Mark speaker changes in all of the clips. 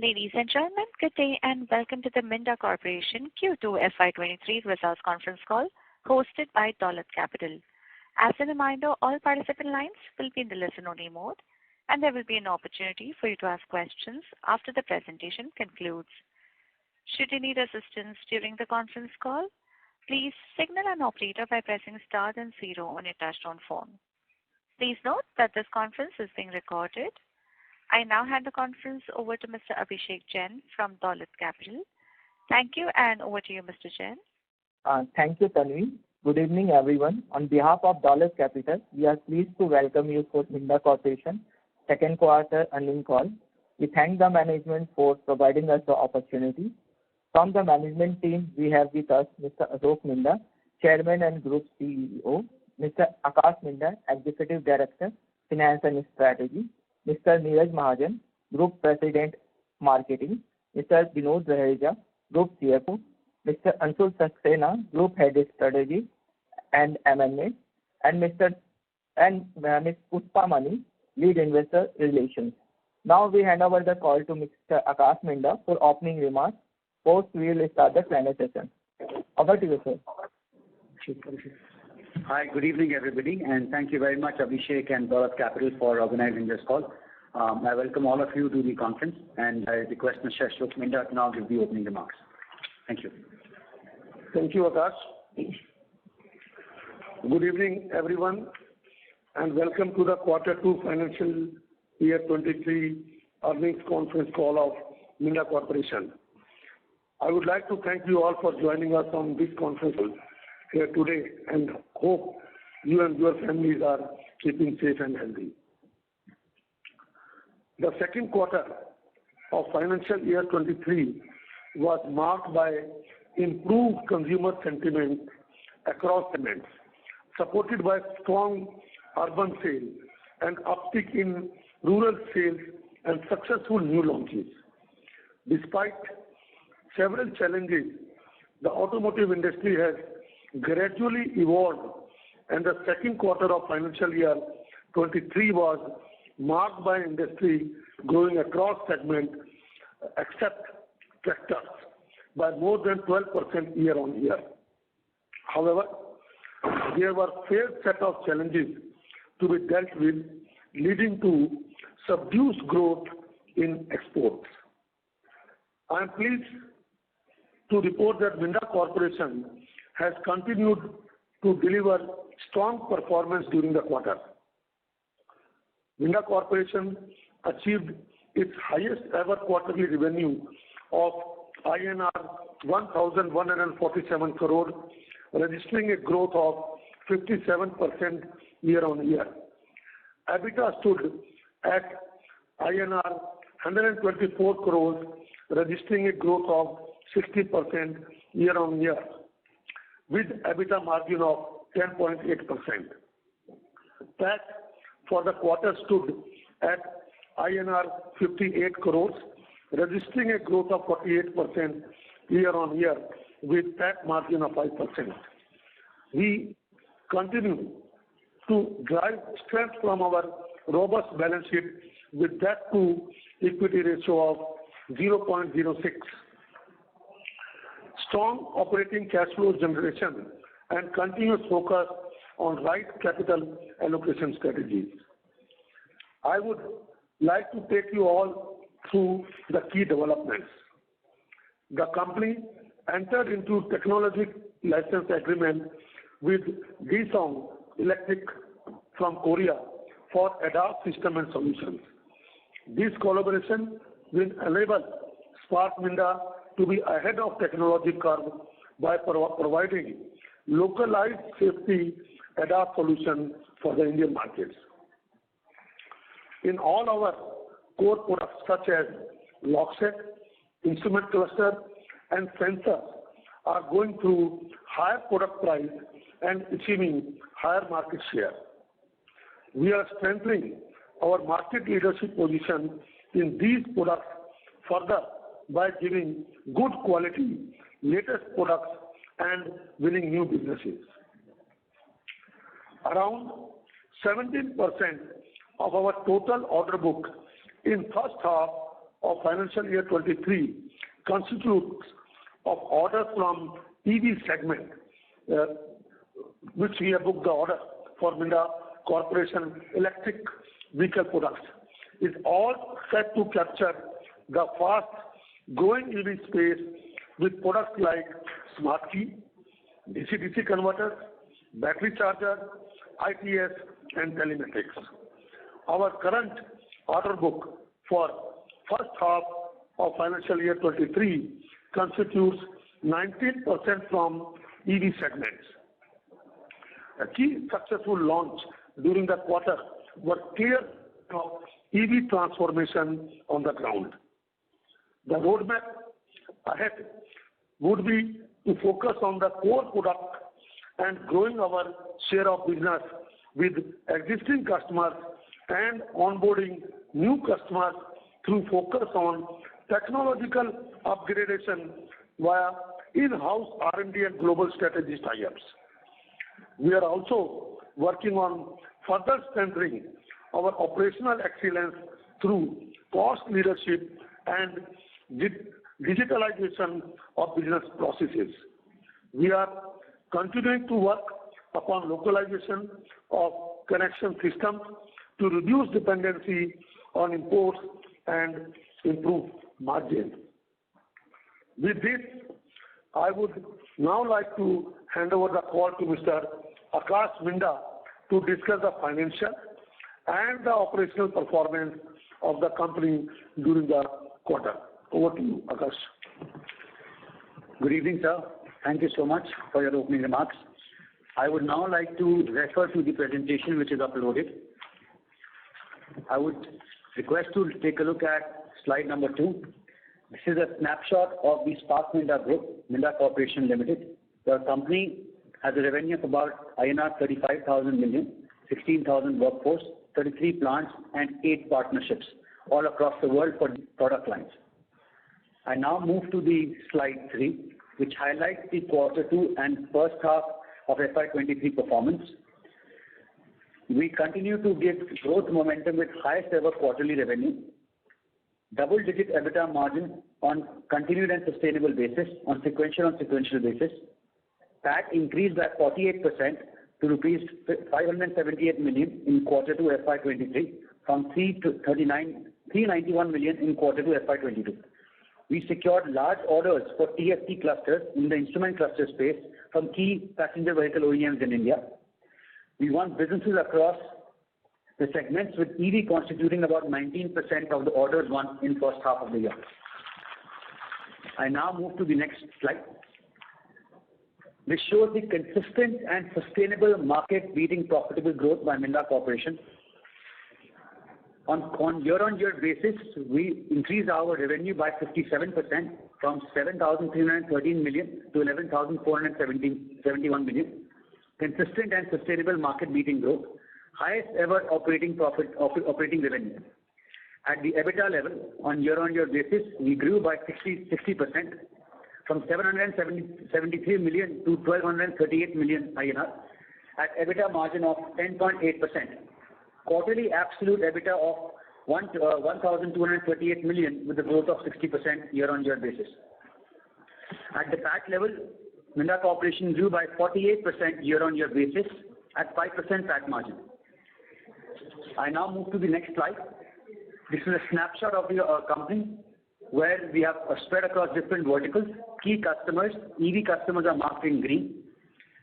Speaker 1: Ladies and gentlemen, good day and welcome to the Minda Corporation Q2 FY23 results conference call hosted by Dolat Capital. As a reminder, all participant lines will be in the listen-only mode, and there will be an opportunity for you to ask questions after the presentation concludes. Should you need assistance during the conference call, please signal an operator by pressing star then 0 on your touchtone phone. Please note that this conference is being recorded. I now hand the conference over to Mr. Abhishek Jain from Dolat Capital. Thank you, and over to you, Mr. Jain.
Speaker 2: Thank you, Tanvi. Good evening, everyone. On behalf of Dolat Capital, we are pleased to welcome you for Minda Corporation second quarter earnings call. We thank the management for providing us the opportunity. From the management team, we have with us Mr. Ashok Minda, Chairman and Group CEO, Mr. Akash Minda, Executive Director, Finance and Strategy, Mr. Neeraj Mahajan, Group President, Marketing, Mr. Vinod Raheja, Group CFO, Mr. Anshul Saxena, Group Head Strategy and M&A, and Ms. Puspa Mani, Lead Investor Relations. Now we hand over the call to Mr. Akash Minda for opening remarks. Post we will start the Q&A session. Over to you, sir.
Speaker 3: Hi, good evening, everybody, and thank you very much, Abhishek and Dolat Capital, for organizing this call. I welcome all of you to the conference, and I request Mr. Ashok Minda to now give the opening remarks. Thank you.
Speaker 4: Thank you, Akash. Good evening, everyone, and welcome to the Q2 financial year 23 earnings conference call of Minda Corporation. I would like to thank you all for joining us on this conference call here today, and hope you and your families are keeping safe and healthy. The second quarter of financial year 23 was marked by improved consumer sentiment across segments, supported by strong urban sales and uptick in rural sales and successful new launches. Despite several challenges, the automotive industry has gradually evolved, and the second quarter of financial year 23 was marked by industry growing across segments except tractors by more than 12% year on year. However, there were fair set of challenges to be dealt with, leading to subdued growth in exports. I am pleased to report that Minda Corporation has continued to deliver strong performance during the quarter. Minda Corporation achieved its highest ever quarterly revenue of INR 1,147 crore, registering a growth of 57% year on year. EBITDA stood at INR 124 crores, registering a growth of 60% year on year, with EBITDA margin of 10.8%. PAT for the quarter stood at INR 58 crores, registering a growth of 48% year on year, with PAT margin of 5%. We continue to drive strength from our robust balance sheet with debt to equity ratio of 0.06. Strong operating cash flow generation and continuous focus on right capital allocation strategies. I would like to take you all through the key developments. The company entered into technology license agreement with Desong Electric from Korea for ADAS system and solutions. This collaboration will enable Spark Minda to be ahead of technology curve by providing localized safety ADAS solution for the Indian markets. In all our core products such as lockset, instrument cluster, and sensor are going through higher product price and achieving higher market share. We are strengthening our market leadership position in these products further by giving good quality, latest products and winning new businesses. Around 17% of our total order book in first half of financial year 23 constitutes of orders from EV segment, which we have booked the order for Minda Corporation electric vehicle products, is all set to capture the fast growing EV space with products like smart key, DC-DC converters, battery charger, ITS and telematics. Our current order book for first half of financial year 23 constitutes 19% from EV segments. A key successful launch during the quarter was clear of EV transformation on the ground. The roadmap ahead would be to focus on the core product and growing our share of business with existing customers and onboarding new customers through focus on technological upgradation via in-house R&D and global strategy tie-ups. We are also working on further strengthening our operational excellence through cost leadership and digitalization of business processes. We are continuing to work upon localization of connection systems to reduce dependency on imports and improve margin. With this, I would now like to hand over the call to Mr. Akash Minda to discuss the financial and the operational performance of the company during the quarter. Over to you, Akash.
Speaker 3: Good evening, sir. Thank you so much for your opening remarks. I would now like to refer to the presentation which is uploaded. I would request to take a look at slide number 2. This is a snapshot of the Spark Minda Group, Minda Corporation Limited. The company has a revenue of about INR 35,000 million, 16,000 workforce, 33 plants and 8 partnerships all across the world for product lines. I now move to the slide 3, which highlights the quarter 2 and first half of FY23 performance. We continue to give growth momentum with highest ever quarterly revenue, double-digit EBITDA margin on continued and sustainable basis, on sequential basis. PAT increased by 48% to rupees 578 million in quarter 2 FY23 from 391 million in quarter 2 FY22. We secured large orders for TFT clusters in the instrument cluster space from key passenger vehicle OEMs in India. We won businesses across the segments with EV constituting about 19% of the orders won in first half of the year. I now move to the next slide. This shows the consistent and sustainable market-beating profitable growth by Minda Corporation. On year-on-year basis, we increased our revenue by 57% from 7,313 million to 11,471 million. Consistent and sustainable market-beating growth. Highest ever operating revenue. At the EBITDA level, on year-on-year basis, we grew by 60% from 773 million to 1,238 million INR at EBITDA margin of 10.8%. Quarterly absolute EBITDA of 1,238 million with a growth of 60% year-on-year basis. At the PAT level, Minda Corporation grew by 48% year-on-year basis at 5% PAT margin. I now move to the next slide. This is a snapshot of the company where we have spread across different verticals. Key customers, EV customers are marked in green.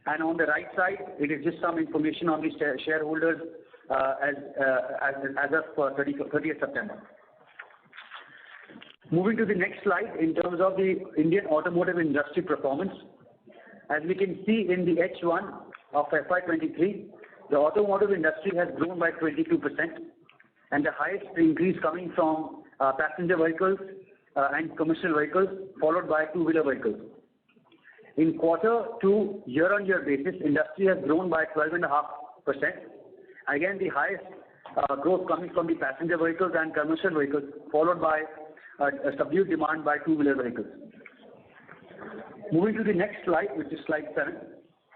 Speaker 3: And on the right side, it is just some information on the shareholders as of 30th September. Moving to the next slide in terms of the Indian automotive industry performance. As we can see in the H1 of FY23, the automotive industry has grown by 22% and the highest increase coming from passenger vehicles and commercial vehicles followed by two-wheeler vehicles. In quarter 2 year-on-year basis, industry has grown by 12.5%. Again, the highest growth coming from the passenger vehicles and commercial vehicles followed by a subdued demand by two-wheeler vehicles. Moving to the next slide, which is slide 7,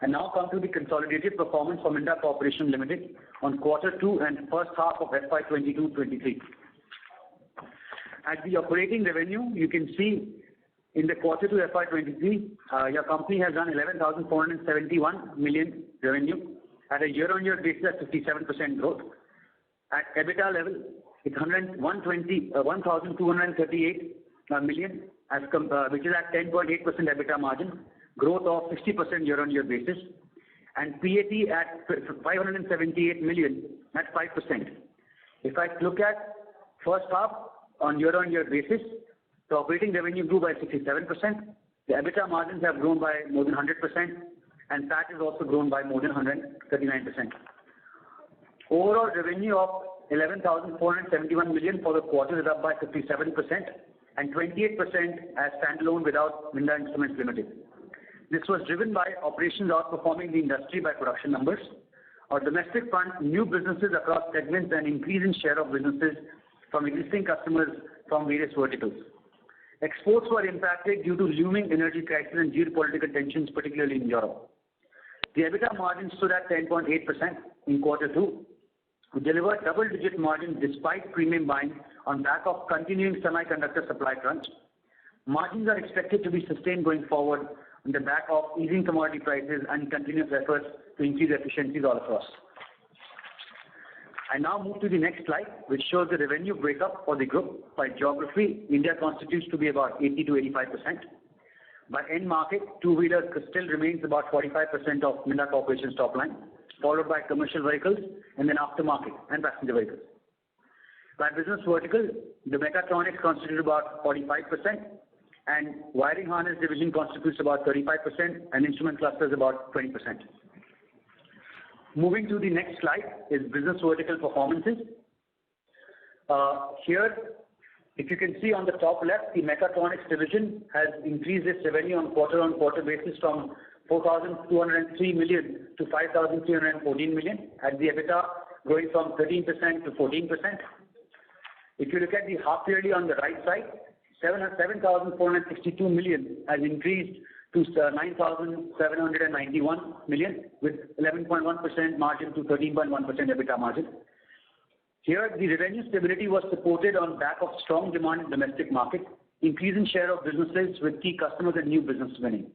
Speaker 3: and now come to the consolidated performance for Minda Corporation Limited on quarter 2 and first half of FY22-23. At the operating revenue, you can see in the quarter to FY23, your company has done 11,471 million revenue at a year-on-year basis at 57% growth. At EBITDA level, it's 1,238 million, which is at 10.8% EBITDA margin, growth of 60% year-on-year basis, and PAT at 578 million at 5%. If I look at first half on year-on-year basis, the operating revenue grew by 67%, the EBITDA margins have grown by more than 100%, and PAT has also grown by more than 139%. Overall revenue of 11,471 million for the quarter is up by 57% and 28% as standalone without Minda Instruments Limited. This was driven by operations outperforming the industry by production numbers. Our domestic front, new businesses across segments and increase in share of businesses from existing customers from various verticals. Exports were impacted due to looming energy crisis and geopolitical tensions, particularly in Europe. The EBITDA margin stood at 10.8% in quarter two. We delivered double-digit margin despite premium buying on back of continuing semiconductor supply crunch. Margins are expected to be sustained going forward on the back of easing commodity prices and continuous efforts to increase efficiencies all across. I now move to the next slide, which shows the revenue breakup for the group by geography. India constitutes to be about 80 to 85%. By end market, two-wheeler still remains about 45% of Minda Corporation's top line, followed by commercial vehicles and then aftermarket and passenger vehicles. By business vertical, the mechatronics constitute about 45%, and wiring harness division constitutes about 35%, and instrument clusters about 20%. Moving to the next slide is business vertical performances. Here, if you can see on the top left, the mechatronics division has increased its revenue on quarter-on-quarter basis from 4,203 million to 5,314 million, at the EBITDA going from 13% to 14%. If you look at the half yearly on the right side, 7,462 million has increased to 9,791 million with 11.1% margin to 13.1% EBITDA margin. Here, the revenue stability was supported on back of strong demand in domestic market, increase in share of businesses with key customers and new business winning.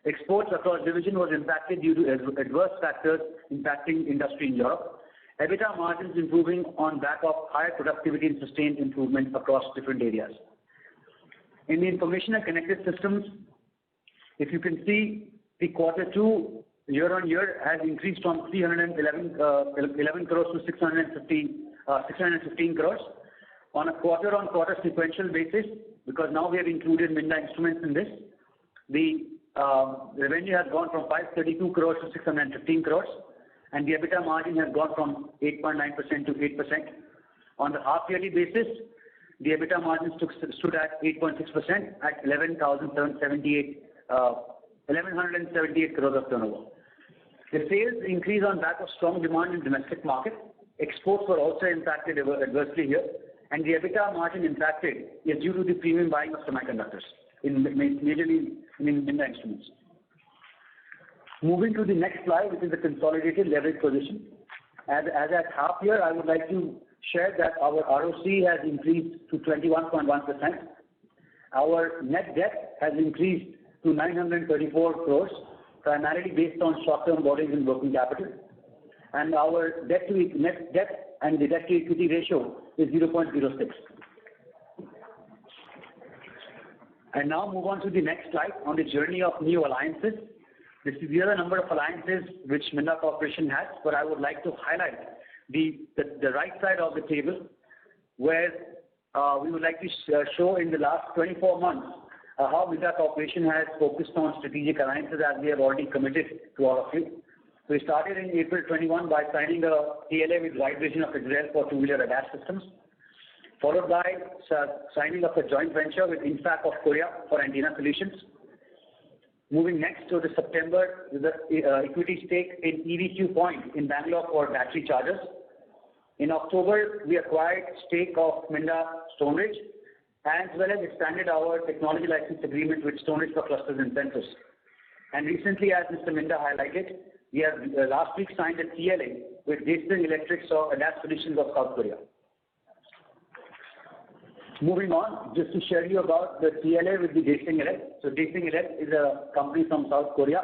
Speaker 3: Exports across division was impacted due to adverse factors impacting industry in Europe. EBITDA margins improving on back of higher productivity and sustained improvement across different areas. In the information and connected systems, if you can see, the quarter two year-on-year has increased from 311 crores to 615 crores. On a quarter-on-quarter sequential basis, because now we have included Minda Instruments in this, the revenue has gone from 532 crores to 615 crores, and the EBITDA margin has gone from 8.9% to 8%. On the half-yearly basis, the EBITDA margin stood at 8.6% at 1,178 crores of turnover. The sales increase on back of strong demand in domestic market. Exports were also impacted adversely here, and the EBITDA margin impacted is due to the premium buying of semiconductors, majorly in Minda Instruments. Moving to the next slide, which is the consolidated leverage position. As at half year, I would like to share that our ROC has increased to 21.1%. Our net debt has increased to 934 crores, primarily based on short-term borrowings and working capital. And our net debt and the debt to equity ratio is 0.06. And now move on to the next slide on the journey of new alliances. This is the other number of alliances which Minda Corporation has, but I would like to highlight the right side of the table, where we would like to show in the last 24 months how Minda Corporation has focused on strategic alliances, as we have already committed to all of you. We started in April 21 by signing a TLA with Right Vision of Israel for two-wheeler ADAS systems, followed by signing of a joint venture with INFAC of Korea for antenna solutions. Moving next to the September, the equity stake in EVQ Point in Bangalore for battery chargers. In October, we acquired stake of Minda Stoneridge, as well as expanded our technology license agreement with Stoneridge for clusters and sensors. And recently, as Mr. Minda highlighted, we have last week signed a TLA with Daesung Electrics or ADAS Solutions of South Korea. Moving on, just to share you about the TLA with the Daesing Elect. So Daesing Elect is a company from South Korea.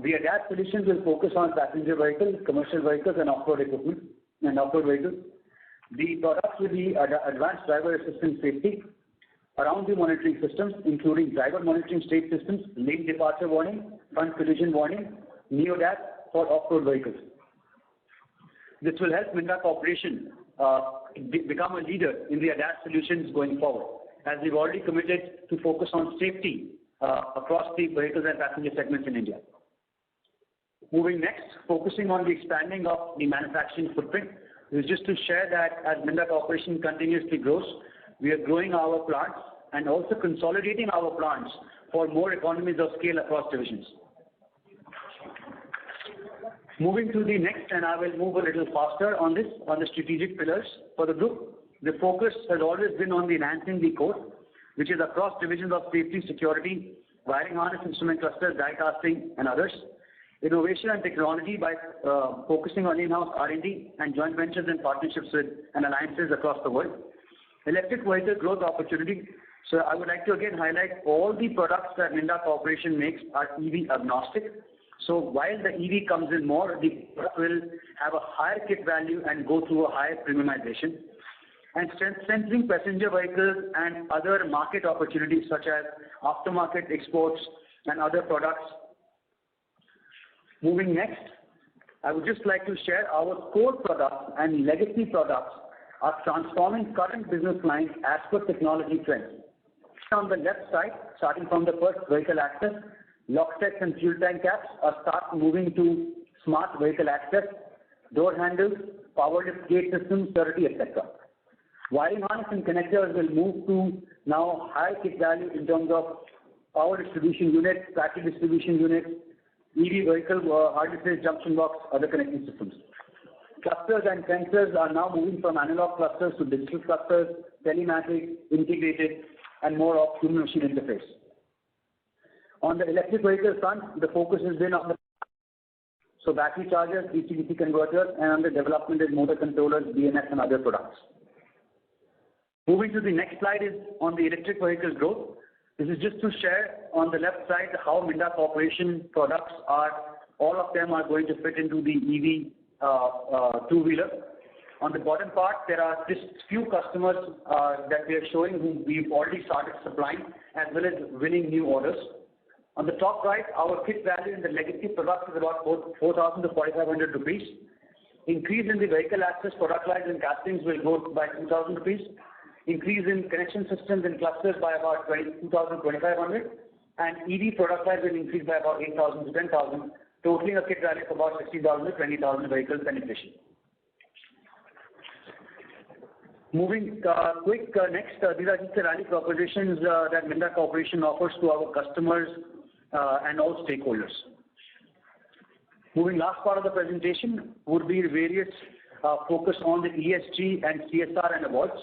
Speaker 3: The ADAS solutions will focus on passenger vehicles, commercial vehicles, and off-road equipment and off-road vehicles. The products will be advanced driver assistance safety, around the monitoring systems, including driver monitoring state systems, lane departure warning, front collision warning, NeoDAS for off-road vehicles. This will help Minda Corporation become a leader in the ADAS solutions going forward, as we've already committed to focus on safety across the vehicles and passenger segments in India. Moving next, focusing on the expanding of the manufacturing footprint. This is just to share that as Minda Corporation continuously grows, we are growing our plants and also consolidating our plants for more economies of scale across divisions. Moving to the next, and I will move a little faster on this, on the strategic pillars for the group. The focus has always been on enhancing the core, which is across divisions of safety, security, wiring harness, instrument clusters, die casting, and others. Innovation and technology by focusing on in-house R&D and joint ventures and partnerships with and alliances across the world. Electric vehicle growth opportunity. So I would like to again highlight all the products that Minda Corporation makes are EV agnostic. So while the EV comes in more, the product will have a higher kit value and go through a higher premiumization. And strengthening passenger vehicles and other market opportunities such as aftermarket exports and other products. Moving next, I would just like to share our core products and legacy products are transforming current business lines as per technology trends. On the left side, starting from the first vehicle access, lock sets and fuel tank caps start moving to smart vehicle access, door handles, power lift gate systems, security, etc. Wiring harness and connectors will move to now high kit value in terms of power distribution units, battery distribution units, EV vehicle harnesses, junction box, other connecting systems. Clusters and sensors are now moving from analog clusters to digital clusters, telematic, integrated, and more of human-machine interface. On the electric vehicle front, the focus has been on the battery chargers, DC-DC converters, and on the development of motor controllers, BMS, and other products. Moving to the next slide is on the electric vehicle growth. This is just to share on the left side how Minda Corporation products are, all of them are going to fit into the EV two-wheeler. On the bottom part, there are just few customers that we are showing whom we've already started supplying as well as winning new orders. On the top right, our kit value in the legacy product is about 4,000 to 4,500 rupees. Increase in the vehicle access product lines and castings will go by 2,000 rupees. Increase in connection systems and clusters by about 2,000 to 2,500. And EV product lines will increase by about 8,000 to 10,000, totaling a kit value of about 60,000 to 20,000 vehicle penetration. Moving next, these are just the value propositions that Minda Corporation offers to our customers and all stakeholders. Moving last part of the presentation would be various focus on the ESG and CSR and awards.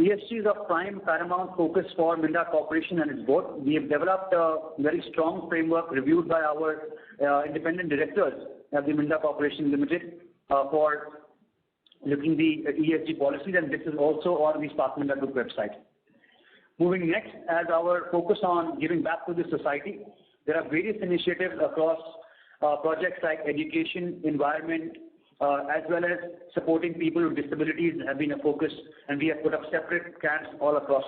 Speaker 3: ESG is a prime paramount focus for Minda Corporation and its board. We have developed a very strong framework reviewed by our independent directors at the Minda Corporation Limited for looking the ESG policies, and this is also on the Spark Minda Group website. Moving next, as our focus on giving back to the society, there are various initiatives across projects like education, environment, as well as supporting people with disabilities have been a focus, and we have put up separate camps all across.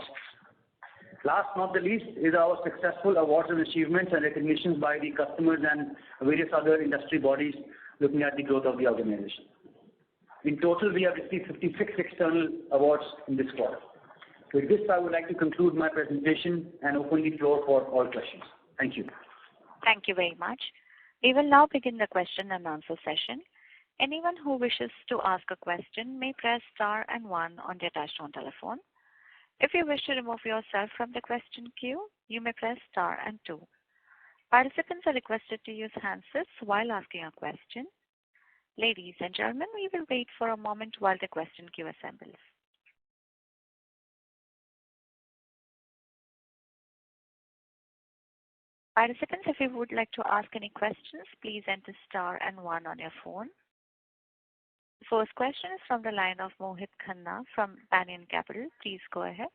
Speaker 3: Last but not the least is our successful awards and achievements and recognitions by the customers and various other industry bodies looking at the growth of the organization. In total, we have received 56 external awards in this quarter. With this, I would like to conclude my presentation and open the floor for all questions. Thank you.
Speaker 1: Thank you very much. We will now begin the question and answer session. Anyone who wishes to ask a question may press star and one on their touchtone telephone. If you wish to remove yourself from the question queue, you may press star and two. Participants are requested to use handsets while asking a question. Ladies and gentlemen, we will wait for a moment while the question queue assembles. Participants, if you would like to ask any questions, please enter star and one on your phone. First question is from the line of Mohit Khanna from Banyan Capital. Please go ahead.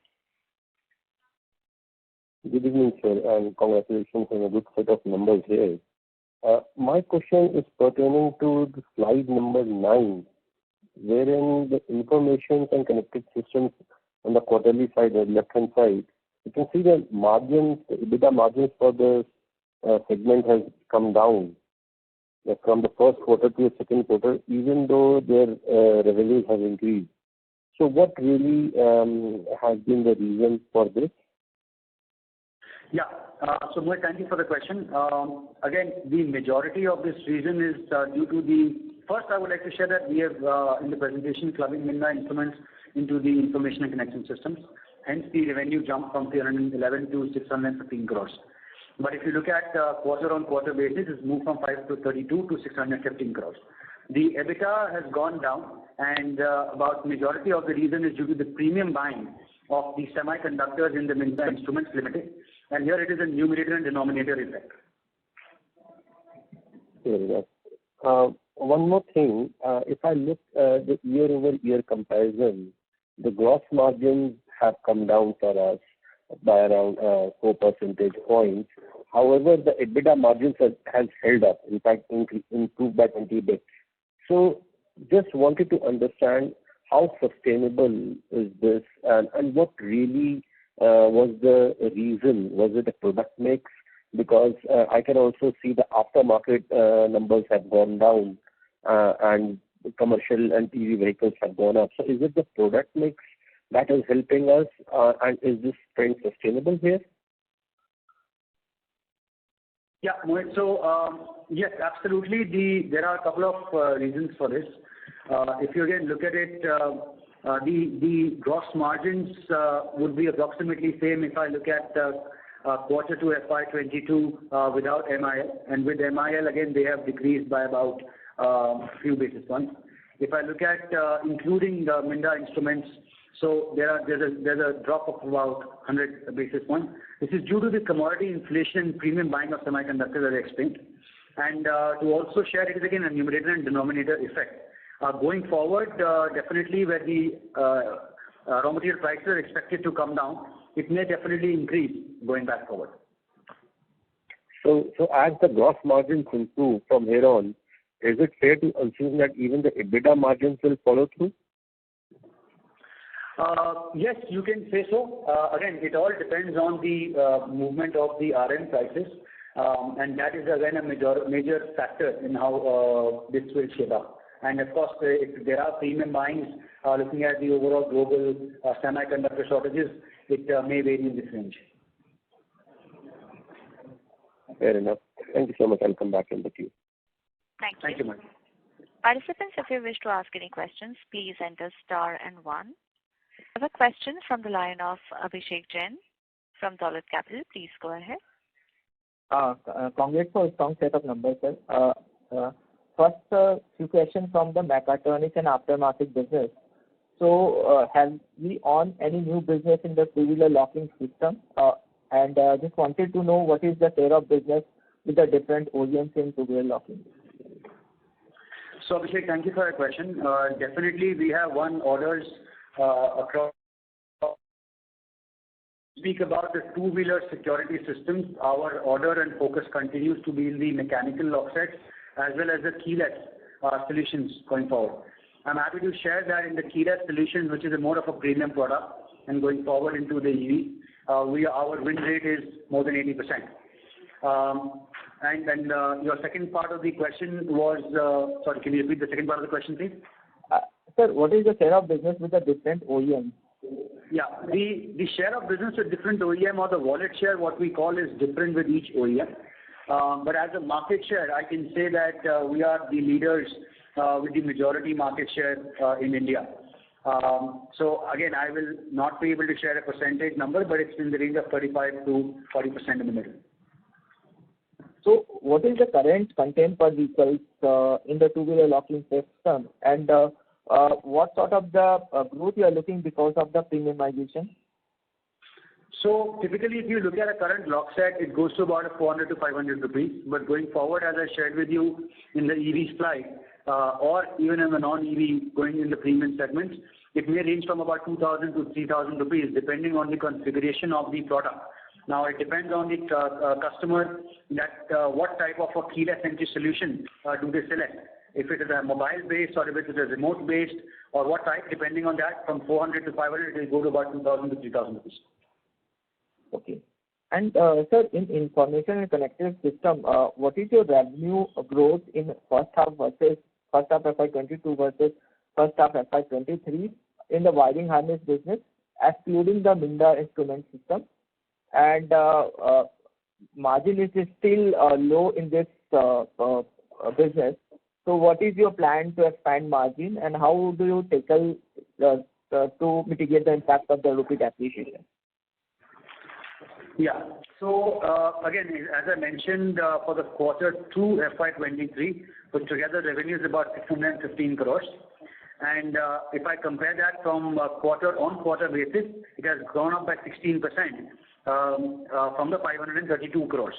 Speaker 5: Good evening, sir, and congratulations on a good set of numbers here. My question is pertaining to the slide number 9, wherein the information and connected systems on the quarterly side, the left-hand side, you can see the margins, the EBITDA margins for the segment has come down from the first quarter to the second quarter, even though their revenues have increased. So what really has been the reason for this?
Speaker 3: Yeah. So Mohit, thank you for the question. Again, the majority of this reason is due to the... First, I would like to share that we have, in the presentation, clubbing Minda Instruments into the information and connection systems. Hence, the revenue jumped from 311 to 615 crores. But if you look at quarter-on-quarter basis, it's moved from 532 to 615 crores. The EBITDA has gone down, and about majority of the reason is due to the premium buying of the semiconductors in the Minda Instruments Limited. And here it is a numerator and denominator effect.
Speaker 5: Fair enough. One more thing, if I look at the year-over-year comparison, the gross margins have come down for us by around 4 percentage points. However, the EBITDA margins has held up, in fact, improved by 20 bits. So, just wanted to understand how sustainable is this, and what really was the reason? Was it a product mix? Because I can also see the aftermarket numbers have gone down, and commercial and EV vehicles have gone up. So is it the product mix that is helping us, and is this trend sustainable here?
Speaker 3: Yeah, Mohit. So, yes, absolutely. There are a couple of reasons for this. If you again look at it, the gross margins would be approximately same if I look at quarter to FY22 without MIL, and with MIL again they have decreased by about few basis points. If I look at including the Minda Instruments, so there's a drop of about 100 basis points. This is due to the commodity inflation, premium buying of semiconductors, as I explained, and to also share it is again a numerator and denominator effect. Going forward, definitely where the raw material prices are expected to come down, it may definitely increase going back forward.
Speaker 5: So as the gross margins improve from here on, is it fair to assume that even the EBITDA margins will follow through?
Speaker 3: Yes, you can say so. Again, it all depends on the movement of the RM prices, and that is again a major factor in how this will shape up. And of course, if there are premium buyings, looking at the overall global semiconductor shortages, it may vary in this range.
Speaker 5: Fair enough. Thank you so much. I'll come back in the queue.
Speaker 1: Thank
Speaker 3: you, Mike.
Speaker 1: Participants, if you wish to ask any questions, please enter star and 1. I have a question from the line of Abhishek Jain from Dolat Capital. Please go ahead.
Speaker 2: Congrats for a strong set of numbers, sir. First, few questions from the mechatronics and aftermarket business. So, have we on any new business in the two-wheeler locking system? And just wanted to know what is the share of business with the different OEMs in two-wheeler locking?
Speaker 3: So, Abhishek, thank you for your question. Definitely, we have won orders across. Speak about the two-wheeler security systems. Our order and focus continues to be in the mechanical lock sets as well as the keyless solutions going forward. I'm happy to share that in the keyless solutions, which is a more of a premium product, and going forward into the EV, our win rate is more than 80%. And your second part of the question was, sorry, can you repeat the second part of the question, please?
Speaker 2: Sir, what is the share of business with the different OEMs?
Speaker 3: Yeah, the share of business with different OEM or the wallet share, what we call, is different with each OEM. But as a market share, I can say that we are the leaders with the majority market share in India. So again, I will not be able to share a percentage number, but it's in the range of 35 to 40% in the middle.
Speaker 2: So what is the current content per vehicles in the two-wheeler locking system, and what sort of the growth you are looking because of the premiumization?
Speaker 3: So typically, if you look at a current lock set, it goes to about 400 to 500 rupees. But going forward, as I shared with you in the EV slide, or even in the non-EV going in the premium segments, it may range from about 2,000 to 3,000 rupees depending on the configuration of the product. Now it depends on the customer that what type of a keyless entry solution do they select. If it is a mobile based or if it is a remote based or what type, depending on that, from 400 to 500, it will go to about 2,000 to 3,000 rupees.
Speaker 2: Okay. And sir, in information and connected system, what is your revenue growth in first half FY22 versus first half FY23 in the wiring harness business, excluding the Minda instrument system? And margin is still low in this business. So what is your plan to expand margin, and how do you tackle to mitigate the impact of the rupee depreciation?
Speaker 3: Yeah. So again, as I mentioned, for the quarter 2 FY23, put together revenue is about 615 crores. And if I compare that from quarter-on-quarter basis, it has gone up by 16% from the 532 crores.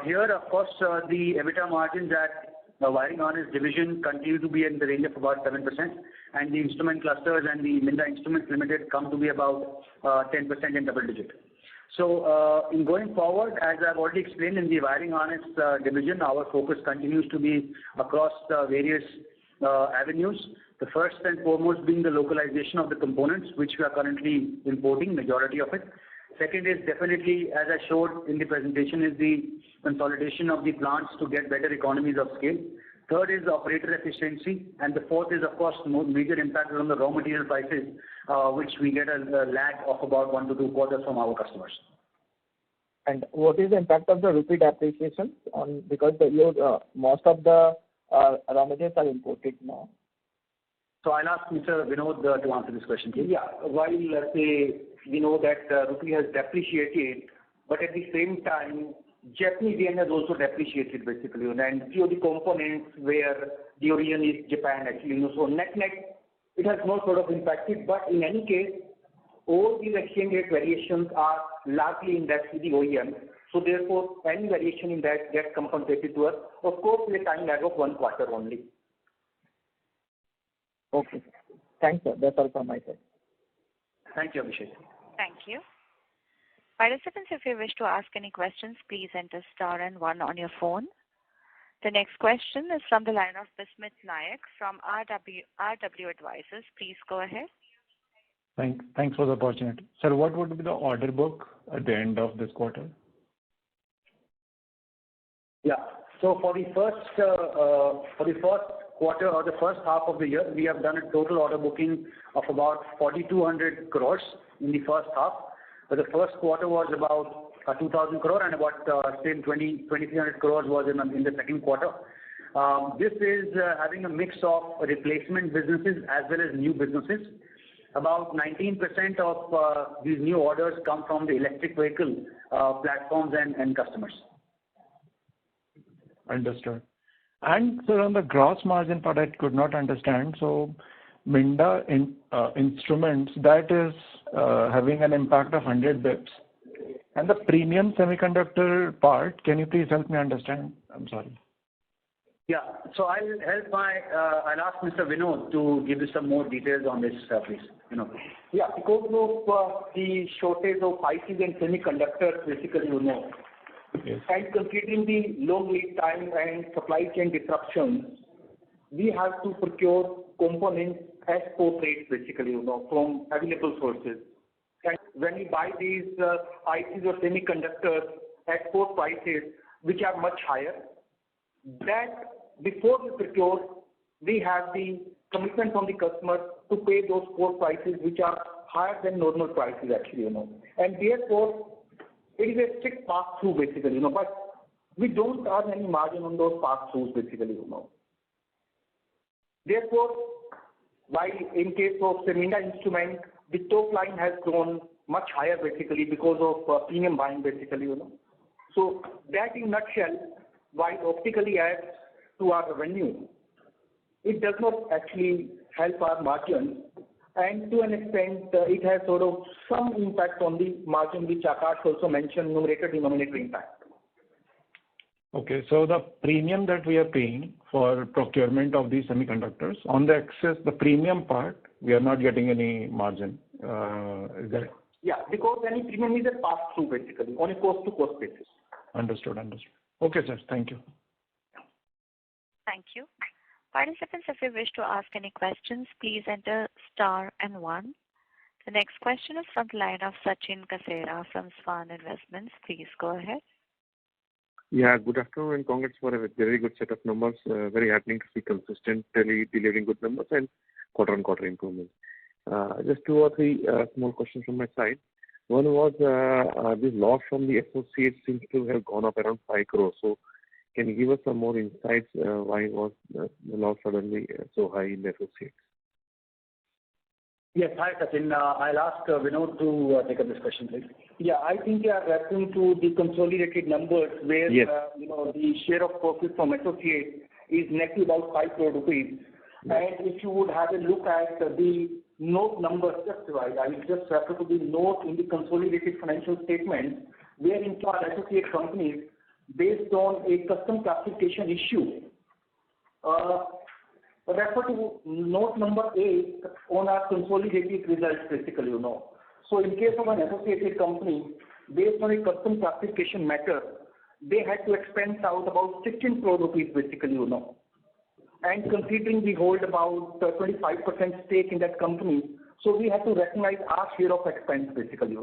Speaker 3: Here, of course, the EBITDA margins at the wiring harness division continue to be in the range of about 7%, and the instrument clusters and the Minda Instruments Limited come to be about 10% in double digit. So in going forward, as I've already explained in the wiring harness division, our focus continues to be across the various avenues. The first and foremost being the localization of the components, which we are currently importing, majority of it. Second is definitely, as I showed in the presentation, is the consolidation of the plants to get better economies of scale. Third is operator efficiency, and the fourth is, of course, major impact on the raw material prices, which we get a lag of about 1 to 2 quarters from our customers.
Speaker 2: And what is the impact of the rupee depreciation on, because most of the raw materials are imported now?
Speaker 3: So I'll ask Mr. Vinod to answer this question, please.
Speaker 6: Yeah, while let's say we know that rupee has depreciated, but at the same time, Japanese yen has also depreciated basically, and few of the components where the origin is Japan actually. So net, it has no sort of impacted, but in any case, all these exchange rate variations are largely indexed to the OEM. So therefore, any variation in that gets compensated to us, of course, with a time lag of 1 quarter only.
Speaker 2: Okay. Thanks, sir. That's all from my side.
Speaker 3: Thank you, Abhishek.
Speaker 1: Thank you. Participants, if you wish to ask any questions, please enter star and 1 on your phone. The next question is from the line of Bismit Nayak from RW Advisors. Please go ahead.
Speaker 7: Thanks for the opportunity. Sir, what would be the order book at the end of this quarter?
Speaker 3: Yeah. So for the first quarter or the first half of the year, we have done a total order booking of about 4,200 crores in the first half. But the first quarter was about 2,000 crore and about 2,300 crores was in the second quarter. This is having a mix of replacement businesses as well as new businesses. About 19% of these new orders come from the electric vehicle platforms and customers.
Speaker 7: Understood. And so on the gross margin part, I could not understand. So Minda instruments, that is having an impact of 100 bips. And the premium semiconductor part, can you please help me understand? I'm sorry.
Speaker 3: Yeah. So I'll ask Mr. Vinod to give you some more details on this, please. Vinod.
Speaker 6: Yeah, because of the shortage of ICs and semiconductors, basically,
Speaker 7: Yes.
Speaker 6: And considering the long lead time and supply chain disruptions, we have to procure components at spot rates, basically, from available sources. And when we buy these ICs or semiconductors at spot prices, which are much higher, that before we procure, we have the commitment from the customer to pay those spot prices, which are higher than normal prices, actually, And therefore, it is a strict pass-through, basically, but we don't earn any margin on those pass-throughs, basically, Therefore, while in case of the Minda instrument, the top line has grown much higher, basically, because of premium buying, basically, So that in a nutshell, while optically adds to our revenue, it does not actually help our margin. And to an extent, it has sort of some impact on the margin, which Akash also mentioned, numerator-denominator impact.
Speaker 7: Okay, so the premium that we are paying for procurement of these semiconductors, on the excess, the premium part, we are not getting any margin. Is that?
Speaker 6: Yeah, because any premium is a pass-through basically on a cost-to-cost basis.
Speaker 7: Understood. Okay, sir. Thank you.
Speaker 1: Thank you. Participants, if you wish to ask any questions, please enter star and 1. The next question is from the line of Sachin Kasera from Swan Investments. Please go ahead.
Speaker 8: Yeah, good afternoon and congrats for a very good set of numbers. Very heartening to see consistently delivering good numbers and quarter-on-quarter improvements. Just 2 or 3 small questions from my side. One was this loss from the associates seems to have gone up around 5 crores. So can you give us some more insights why was the loss suddenly so high in the associates?
Speaker 3: Yes, hi Sachin. I'll ask Vinod to take up this question, please.
Speaker 6: Yeah, I think you are referring to the consolidated numbers where
Speaker 8: Yes.
Speaker 6: The share of profit from associates is net about 5 crore rupees.
Speaker 8: Yes.
Speaker 6: And if you would have a look at the note number, just right, I will just refer to the note in the consolidated financial statement where in our associate companies, based on a custom classification issue, refer to note number 8 on our consolidated results basically, So in case of an associated company, based on a custom classification matter, they had to expense out about 16 crore rupees basically, And considering we hold about 25% stake in that company, so we have to recognize our share of expense basically,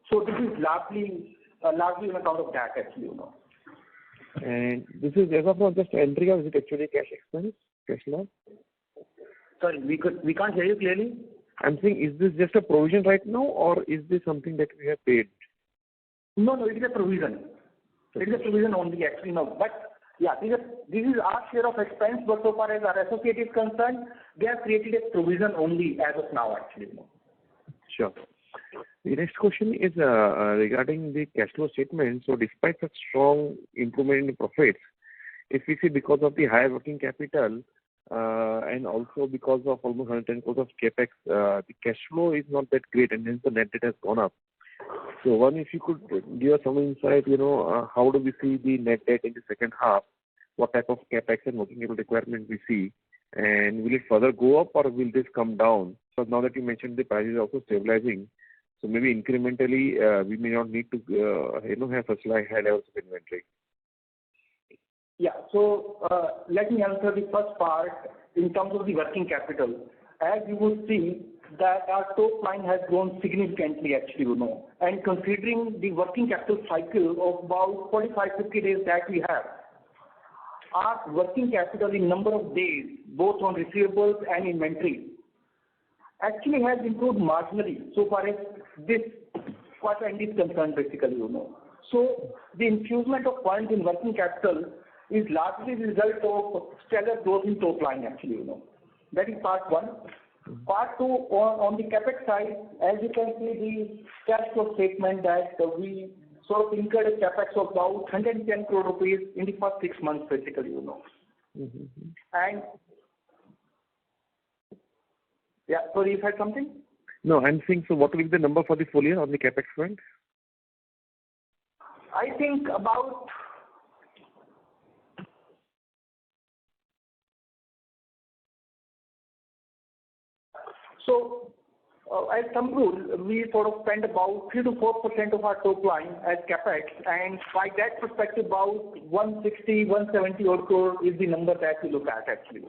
Speaker 6: So this is largely on account of that actually,
Speaker 8: And this is as of now just entry or is it actually cash expense, cash loss?
Speaker 3: Sorry, we can't hear you clearly.
Speaker 8: I'm saying, is this just a provision right now or is this something that we have paid?
Speaker 6: No, it is a provision. It is a provision only actually, But yeah, this is our share of expense, but so far as our associate is concerned, they have created a provision only as of now actually.
Speaker 8: Sure. The next question is regarding the cash flow statement. So despite such strong improvement in profits, if we see because of the higher working capital and also because of almost 110 crores of capex, the cash flow is not that great and hence the net debt has gone up. So one, if you could give us some insight, how do we see the net debt in the second half? What type of capex and working capital requirement we see? And will it further go up or will this come down? So now that you mentioned the price is also stabilizing, so maybe incrementally we may not need to have such high levels of inventory.
Speaker 6: Yeah, so let me answer the first part in terms of the working capital. As you will see that our top line has grown significantly actually, And considering the working capital cycle of about 45-50 days that we have, our working capital in number of days, both on receivables and inventory, actually has improved marginally so far as this quarter end is concerned basically, So the infusement of funds in working capital is largely the result of stellar growth in top line actually, That is part 1. Part 2, on the capex side, as you can see the cash flow statement that we sort of incurred a capex of about 110 crore rupees in the first 6 months basically, And yeah, sorry, you had something?
Speaker 8: No, I'm saying, so what will be the number for the full year on the capex front?
Speaker 6: I think about as thumb rule, we sort of spend about 3 to 4% of our top line as capex, and by that perspective, about 160, 170 odd crore is the number that we look at actually.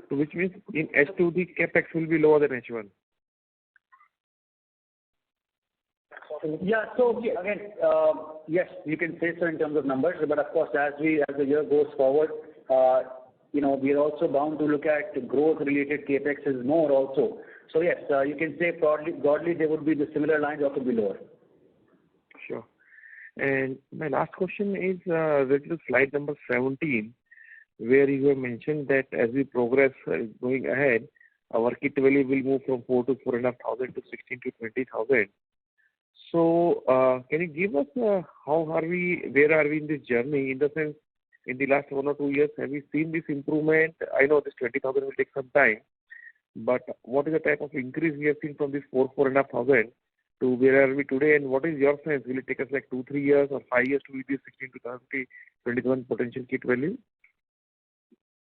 Speaker 8: So which means in H2 the capex will be lower than H1.
Speaker 3: Yeah, so again, yes, you can say so in terms of numbers, but of course, as the year goes forward, we are also bound to look at growth-related capexes more also. So yes, you can say broadly they would be the similar lines or could be lower.
Speaker 8: Sure. And my last question is related to slide number 17, where you have mentioned that as we progress going ahead, our kit value will move from 4 to 4,500 to 16 to 20,000. So can you give us where are we in this journey? In the sense, in the last 1 or 2 years, have we seen this improvement? I know this 20,000 will take some time, but what is the type of increase we have seen from this 4,500? to where are we today, and what is your sense? Will it take us like 2-3 years or 5 years to reach this 16 to 21 potential kit value?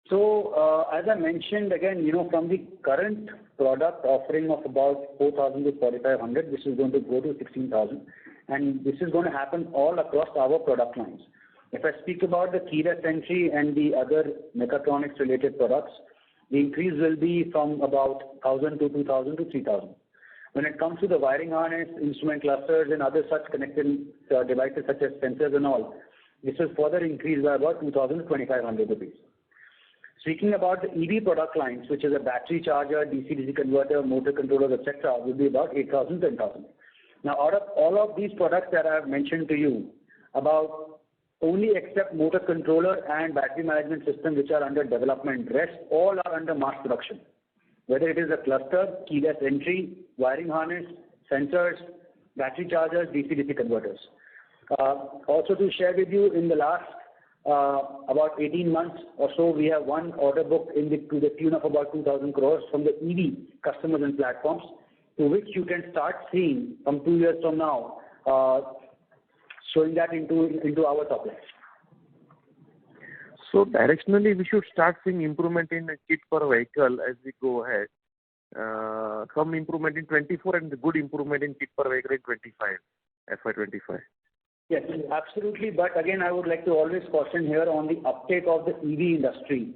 Speaker 3: So, as I mentioned, again, from the current product offering of about 4,000 to 4,500, this is going to go to 16,000, and this is going to happen all across our product lines. If I speak about the keyless entry and the other mechatronics related products, the increase will be from about 1,000 to 2,000 to 3,000. When it comes to the wiring harness, instrument clusters, and other such connected devices such as sensors and all, this will further increase by about 2,000 to 2,500 rupees. Speaking about the EV product lines, which is a battery charger, DC-DC converter, motor controllers, etc., will be about 8,000, 10,000. Now, out of all of these products that I have mentioned to you, about only except motor controller and battery management system, which are under development, rest all are under mass production. Whether it is a cluster, keyless entry, wiring harness, sensors, battery chargers, DC-DC converters. Also to share with you, in the last about 18 months or so, we have one order book to the tune of about 2,000 crores from the EV customers and platforms, to which you can start seeing from 2 years from now, showing that into our top line.
Speaker 8: So directionally, we should start seeing improvement in kit per vehicle as we go ahead. Some improvement in 24 and good improvement in kit per vehicle in 25, FY25.
Speaker 3: Yes, absolutely. But again, I would like to always caution here on the uptake of the EV industry.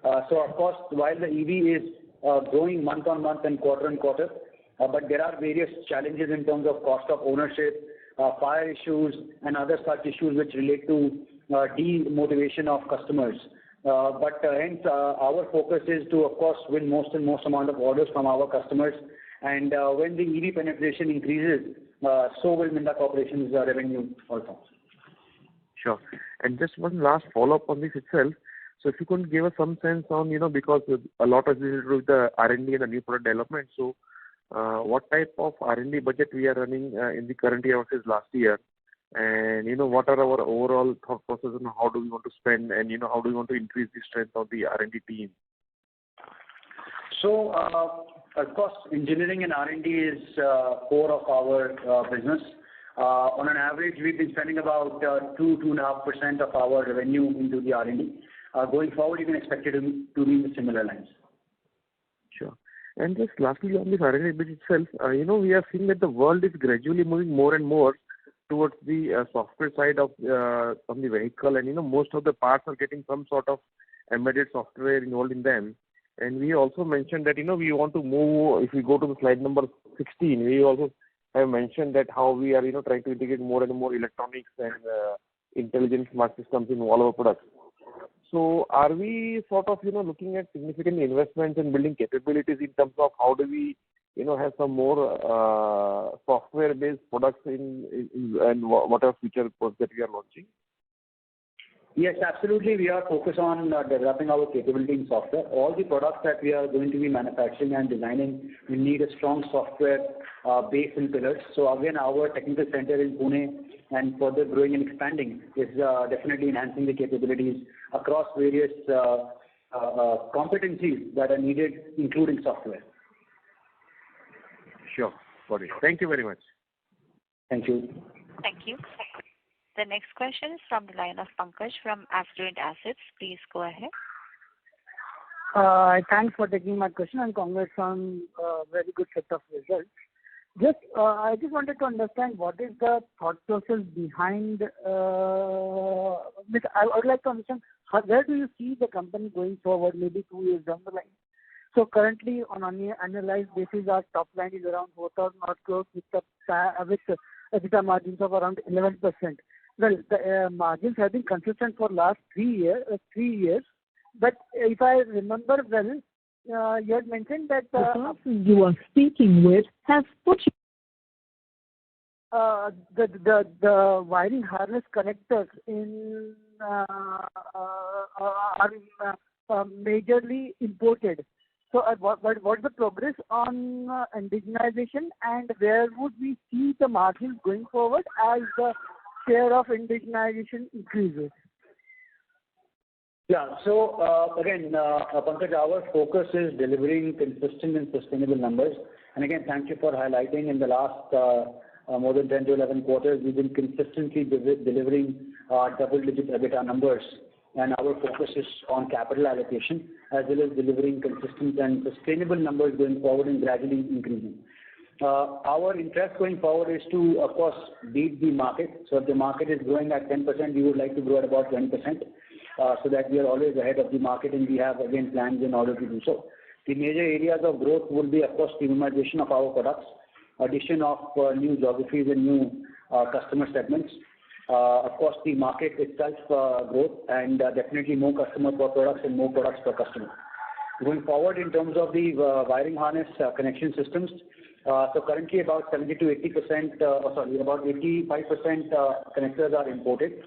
Speaker 3: So of course, while the EV is growing month on month and quarter, but there are various challenges in terms of cost of ownership, fire issues, and other such issues which relate to demotivation of customers. But hence, our focus is to, of course, win most amount of orders from our customers. And when the EV penetration increases, so will Minda Corporation's revenue also.
Speaker 8: Sure. And just one last follow-up on this itself. So if you could give us some sense on, because a lot of this is with the R&D and the new product development. So what type of R&D budget we are running in the current year versus last year? And, what are our overall thought process and how do we want to spend and, how do we want to increase the strength of the R&D team?
Speaker 3: So, of course, engineering and R&D is core of our business. On an average, we've been spending about 2.5% of our revenue into the R&D. Going forward, you can expect it to be in the similar lines.
Speaker 8: Sure. And just lastly on this R&D bit itself, we are seeing that the world is gradually moving more and more towards the software side of the vehicle, and most of the parts are getting some sort of embedded software involved in them. And we also mentioned that we want to move. If we go to the slide number 16, we also have mentioned that how we are trying to integrate more and more electronics and intelligent smart systems in all our products. So are we sort of looking at significant investments and building capabilities in terms of how do we have some more software-based products and what are feature products that we are launching?
Speaker 3: Yes, absolutely. We are focused on developing our capability in software. All the products that we are going to be manufacturing and designing, we need a strong software base and pillars. So again, our technical center in Pune and further growing and expanding is definitely enhancing the capabilities across various competencies that are needed, including software.
Speaker 8: Sure. Got it. Thank you very much.
Speaker 3: Thank you.
Speaker 1: Thank you. The next question is from the line of Pankaj from Affluent Assets. Please go ahead.
Speaker 9: Thanks for taking my question and congrats on a very good set of results. I just wanted to understand what is the thought process behind. I would like to understand where do you see the company going forward, maybe 2 years down the line. So currently, on an annualized basis, our top line is around 4,000 crores with EBITDA margins of around 11%. Well, the margins have been consistent for last 3 years. But if I remember well, you had mentioned that
Speaker 10: the person you are speaking with has put you.
Speaker 9: The wiring harness connectors are majorly imported. So what's the progress on indigenization, and where would we see the margins going forward as the share of indigenization increases?
Speaker 3: Yeah. So, again, Pankaj, our focus is delivering consistent and sustainable numbers. And again, thank you for highlighting in the last more than 10 to 11 quarters, we've been consistently delivering double-digit EBITDA numbers. And our focus is on capital allocation as well as delivering consistent and sustainable numbers going forward and gradually increasing. Our interest going forward is to, of course, beat the market. So if the market is growing at 10%, we would like to grow at about 20%, so that we are always ahead of the market, and we have, again, plans in order to do so. The major areas of growth will be, of course, premiumization of our products, addition of new geographies and new customer segments. Of course, the market itself growth, and definitely more customer per products and more products per customer. Going forward, in terms of the wiring harness connection systems, so currently about 70 to 80%, about 85% connectors are imported,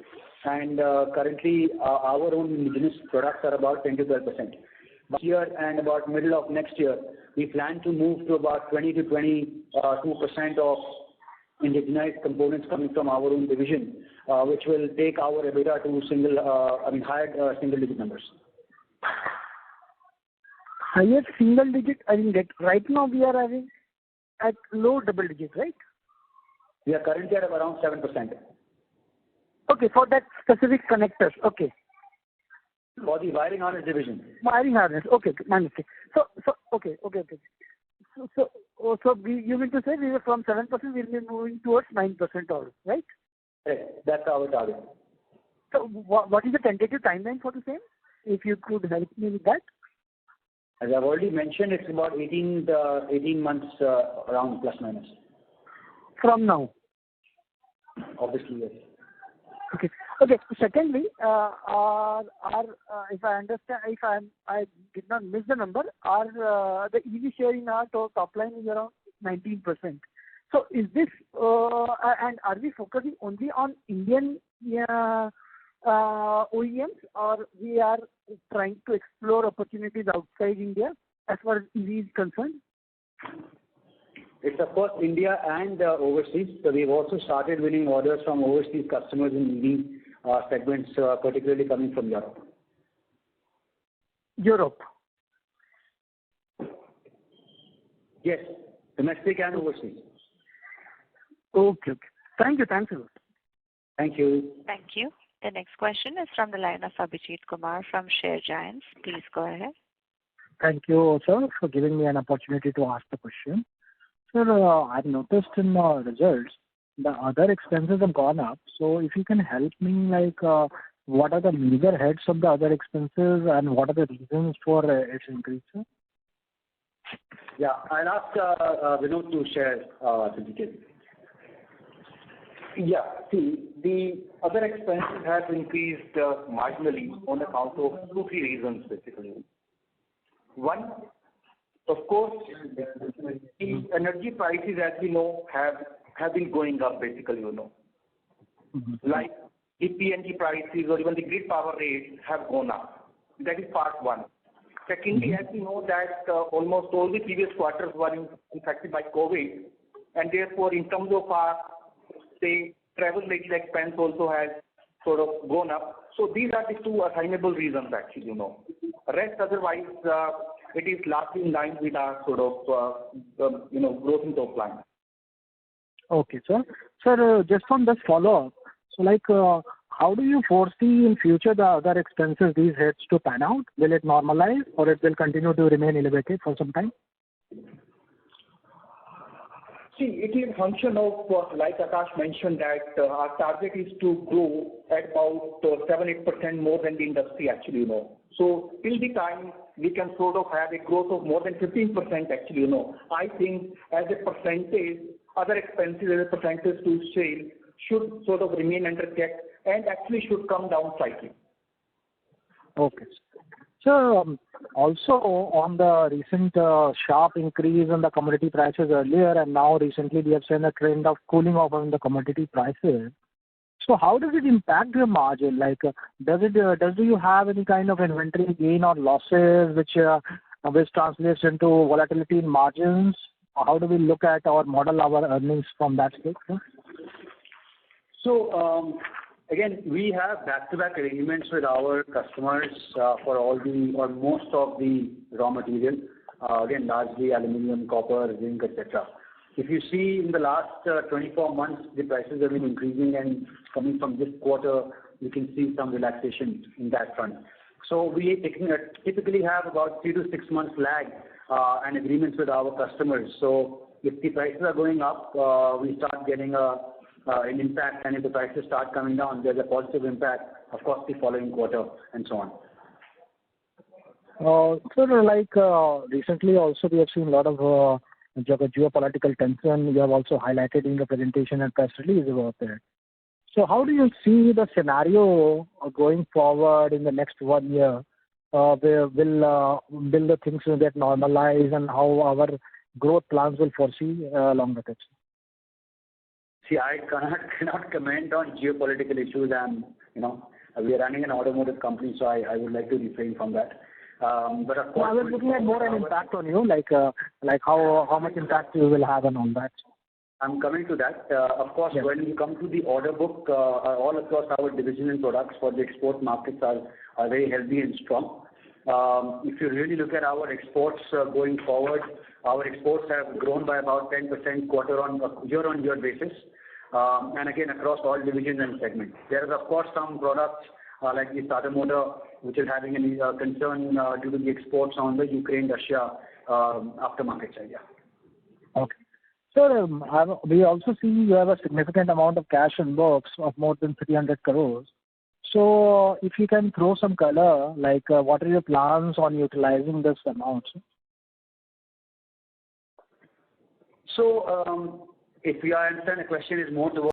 Speaker 3: and currently our own indigenous products are about 10 to 12%. This year and about middle of next year, we plan to move to about 20 to 22% of indigenized components coming from our own division, which will take our EBITDA to higher single-digit numbers.
Speaker 9: Higher single digit, I mean, that right now we are having at low double digit, right?
Speaker 3: We are currently at around 7%.
Speaker 9: Okay, for that specific connectors, okay.
Speaker 3: For the wiring harness division.
Speaker 9: Wiring harness, okay, my mistake. Okay. So you mean to say we were from 7%, we'll be moving towards 9% or right?
Speaker 3: Yes, that's our target.
Speaker 9: So what is the tentative timeline for the same? If you could help me with that.
Speaker 3: As I've already mentioned, it's about 18 months around plus minus.
Speaker 9: From now?
Speaker 3: Obviously, yes.
Speaker 9: Okay. Secondly, if I understand, I did not miss the number, the EV share in our top line is around 19%. So is this, and are we focusing only on Indian OEMs, or we are trying to explore opportunities outside India as far as EV is concerned?
Speaker 3: It's of course India and overseas. So we've also started winning orders from overseas customers in EV segments, particularly coming from Europe.
Speaker 9: Europe?
Speaker 3: Yes, domestic and overseas.
Speaker 9: Okay. Thank you. Thanks a lot.
Speaker 3: Thank you.
Speaker 1: Thank you. The next question is from the line of Abhijit Kumar from Share Giants. Please go ahead.
Speaker 11: Thank you, sir, for giving me an opportunity to ask the question. Sir, I've noticed in the results, the other expenses have gone up. So if you can help me, what are the major heads of the other expenses and what are the reasons for its increase, sir?
Speaker 3: Yeah, I'll ask Vinod to share the details.
Speaker 6: Yeah, see, the other expenses have increased marginally on account of 2-3 reasons, basically. One, of course, the energy prices, as we know, have been going up, basically, Like the PNG prices or even the grid power rates have gone up. That is part one. Secondly, as we know that almost all the previous quarters were impacted by COVID, and therefore, in terms of our, say, travel-related expense also has sort of gone up. So these are the two assignable reasons, actually, Rest, otherwise, it is largely in line with our sort of, growth in top line.
Speaker 11: Okay, sir. Sir, just on this follow-up, so how do you foresee in future the other expenses, these heads to pan out? Will it normalize or it will continue to remain elevated for some time?
Speaker 6: See, it is a function of, like Akash mentioned, that our target is to grow at about 7-8% more than the industry, actually, So till the time we can sort of have a growth of more than 15%, actually, I think as a percentage, other expenses as a percentage to sale should sort of remain under check and actually should come down slightly.
Speaker 11: Okay. So also on the recent sharp increase in the commodity prices earlier, and now recently we have seen a trend of cooling off on the commodity prices. So how does it impact your margin? Do you have any kind of inventory gain or losses which translates into volatility in margins? How do we look at or model our earnings from that state?
Speaker 3: So Again, we have back-to-back arrangements with our customers for all the or most of the raw material. Again, largely aluminum, copper, zinc, etc. If you see in the last 24 months, the prices have been increasing, and coming from this quarter, you can see some relaxation in that front. So we typically have about 3 to 6 months lag and agreements with our customers. So if the prices are going up, we start getting an impact, and if the prices start coming down, there's a positive impact, of course, the following quarter and so on.
Speaker 11: Recently also we have seen a lot of geopolitical tension. You have also highlighted in the presentation and press release about that. So how do you see the scenario going forward in the next 1 year? Will the things get normalized, and how our growth plans will foresee along with it?
Speaker 3: See, I cannot comment on geopolitical issues, and we are running an automotive company, so I would like to refrain from that. But of course,
Speaker 11: I was looking at more an impact on you, like how much impact you will have on all that.
Speaker 3: I'm coming to that. Of course, yes. When you come to the order book, all across our division and products for the export markets are very healthy and strong. If you really look at our exports going forward, our exports have grown by about 10% year-on-year basis, and again across all divisions and segments. There is of course some products like the starter motor, which is having a concern due to the exports on the Ukraine-Russia aftermarket side. Yeah.
Speaker 11: Okay. So we also see you have a significant amount of cash in books of more than 300 crores. So if you can throw some color, like what are your plans on utilizing this amount?
Speaker 3: So if I understand the question is more towards